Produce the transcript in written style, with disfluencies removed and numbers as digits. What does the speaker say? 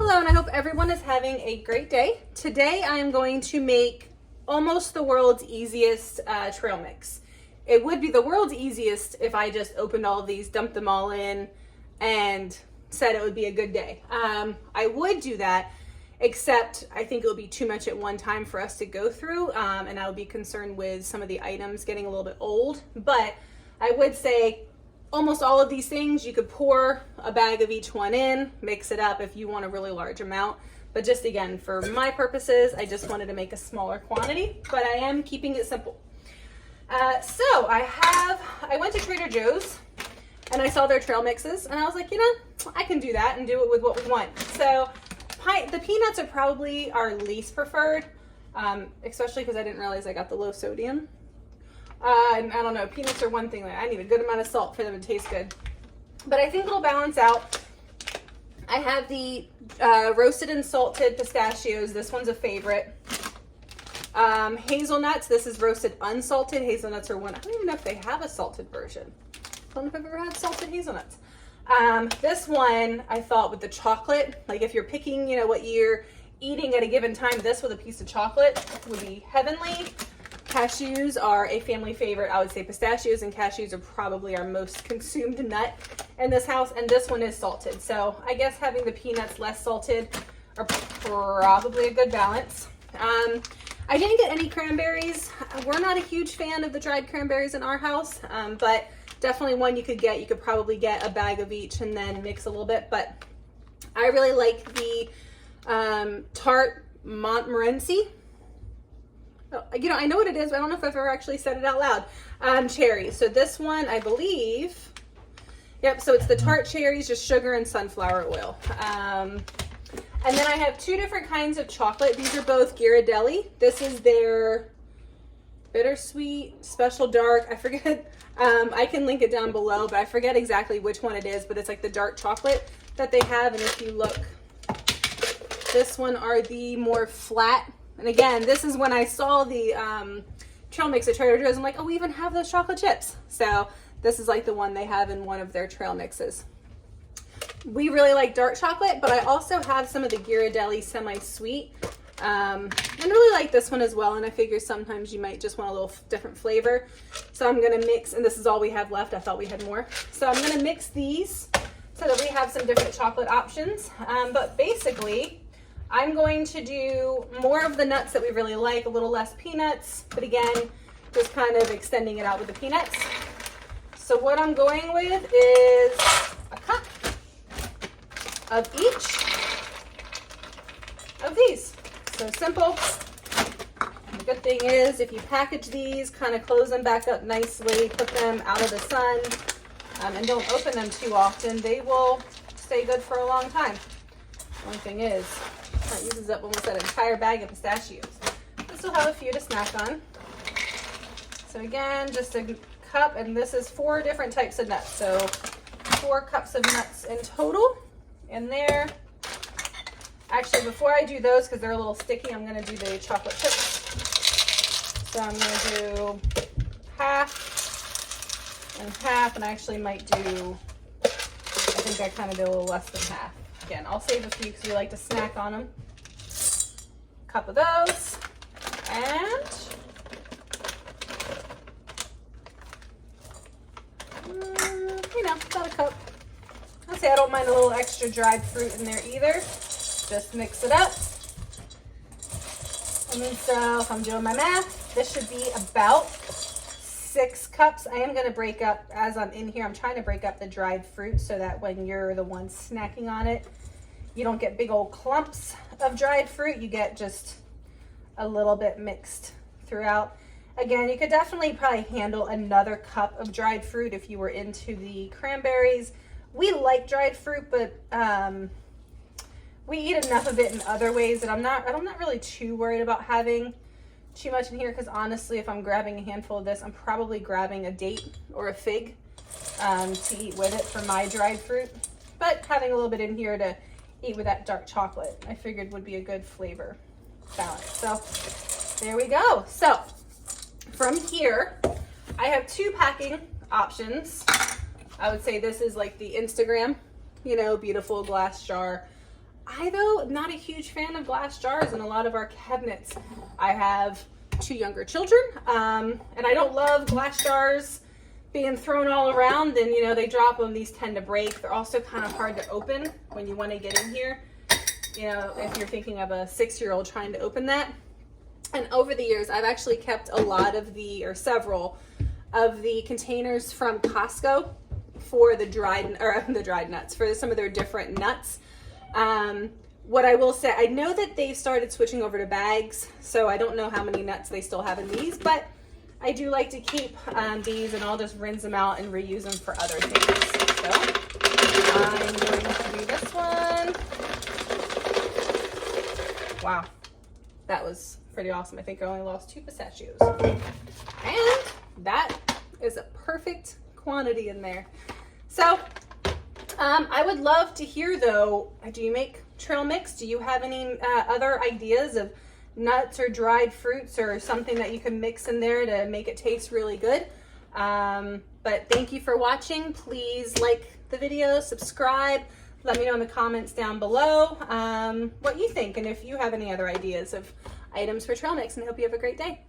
Hello, and I hope everyone is having a great day. Today I am going to make almost the world's easiest trail mix. It would be the world's easiest if I just opened all of these, dumped them all in, and said it would be a good day. I would do that, except I think it would be too much at one time for us to go through, and I would be concerned with some of the items getting a little bit old. But I would say almost all of these things, you could pour a bag of each one in, mix it up if you want a really large amount. But just again, for my purposes, I just wanted to make a smaller quantity, but I am keeping it simple. So I went to Trader Joe's and I saw their trail mixes and I was like, you know, I can do that and do it with what we want. So the peanuts are probably our least preferred, especially because I didn't realize I got the low sodium. And I don't know, peanuts are one thing that I need a good amount of salt for them to taste good. But I think it'll balance out. I have the roasted and salted pistachios. This one's a favorite. Hazelnuts. This is roasted unsalted. Hazelnuts are one. I don't even know if they have a salted version. I don't know if I've ever had salted hazelnuts. This one I thought with the chocolate, like if you're picking, you know, what you're eating at a given time, this with a piece of chocolate would be heavenly. Cashews are a family favorite. I would say pistachios and cashews are probably our most consumed nut in this house, and this one is salted. So I guess having the peanuts less salted are probably a good balance. I didn't get any cranberries. We're not a huge fan of the dried cranberries in our house, but definitely one you could get. You could probably get a bag of each and then mix a little bit. But I really like the Tarte Montmorency. You know, I know what it is, but I don't know if I've ever actually said it out loud. Cherries. So this one, I believe, yep, so it's the Tarte cherries, just sugar and sunflower oil. And then I have two different kinds of chocolate. These are both Ghirardelli. This is their bittersweet special dark. I forget. I can link it down below, but I forget exactly which one it is, but it's like the dark chocolate that they have. And if you look, this one are the more flat. And again, this is when I saw the trail mix at Trader Joe's. I'm like, oh, we even have those chocolate chips. So this is like the one they have in one of their trail mixes. We really like dark chocolate, but I also have some of the Ghirardelli semi-sweet. And really like this one as well. And I figure sometimes you might just want a little different flavor. So I'm going to mix, and this is all we have left. I thought we had more. So I'm going to mix these so that we have some different chocolate options. But basically, I'm going to do more of the nuts that we really like, a little less peanuts, but again, just kind of extending it out with the peanuts. So what I'm going with is a cup of each of these. So simple. The good thing is if you package these, kind of close them back up nicely, put them out of the sun, and don't open them too often, they will stay good for a long time. The only thing is, that uses up almost that entire bag of pistachios. This will have a few to snack on. So again, just a cup, and this is 4 different types of nuts. So 4 cups of nuts in total in there. Actually, before I do those, because they're a little sticky, I'm going to do the chocolate chips. So I'm going to do half and half, and I actually might do, I think I kind of did a little less than half. Again, I'll save a few because we like to snack on them. Cup of those, and you know, about a cup. I'll say I don't mind a little extra dried fruit in there either. Just mix it up. And then so if I'm doing my math, this should be about 6 cups. I am going to break up, as I'm in here, I'm trying to break up the dried fruit so that when you're the one snacking on it, you don't get big old clumps of dried fruit. You get just a little bit mixed throughout. Again, you could definitely probably handle another cup of dried fruit if you were into the cranberries. We like dried fruit, but we eat enough of it in other ways that I'm not really too worried about having too much in here, because honestly, if I'm grabbing a handful of this, I'm probably grabbing a date or a fig to eat with it for my dried fruit. But having a little bit in here to eat with that dark chocolate, I figured would be a good flavor balance. So there we go. So from here, I have 2 packing options. I would say this is like the Instagram, you know, beautiful glass jar. I, though, am not a huge fan of glass jars in a lot of our cabinets. I have 2 younger children, and I don't love glass jars being thrown all around, and, you know, they drop them. These tend to break. They're also kind of hard to open when you want to get in here. You know, if you're thinking of a 6-year-old trying to open that. And over the years, I've actually kept a lot of several of the containers from Costco for the dried nuts, for some of their different nuts. What I will say, I know that they've started switching over to bags, so I don't know how many nuts they still have in these, but I do like to keep these, and I'll just rinse them out and reuse them for other things. So I'm going to do this one. Wow, that was pretty awesome. I think I only lost 2 pistachios. And that is a perfect quantity in there. So I would love to hear, though, do you make trail mix? Do you have any other ideas of nuts or dried fruits or something that you can mix in there to make it taste really good? But thank you for watching. Please like the video, subscribe. Let me know in the comments down below what you think and if you have any other ideas of items for trail mix, and I hope you have a great day.